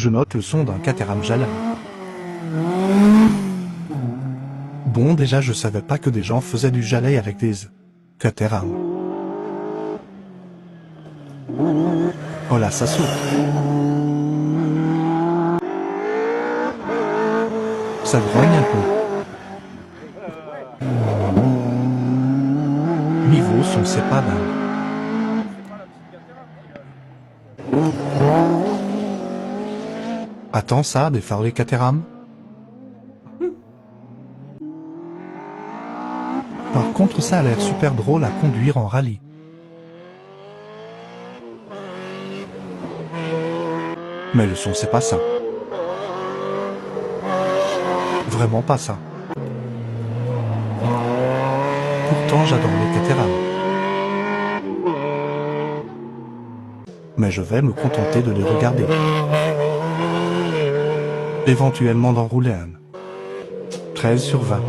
Je note le son d'un Caterham Jalal. Bon, déjà je savais pas que des gens faisaient du Jalais avec des Caterham. Oh là, ça saute. Ça grogne un peu. Niveau son, c'est pas dingue. Attends, ça, des phares les Caterham? Par contre, ça a l'air super drôle à conduire en rallye. Mais le son, c'est pas ça. Vraiment pas ça. Pourtant, j'adore les Caterham. Mais je vais me contenter de les regarder. Éventuellement d'en rouler un. 13 sur 20.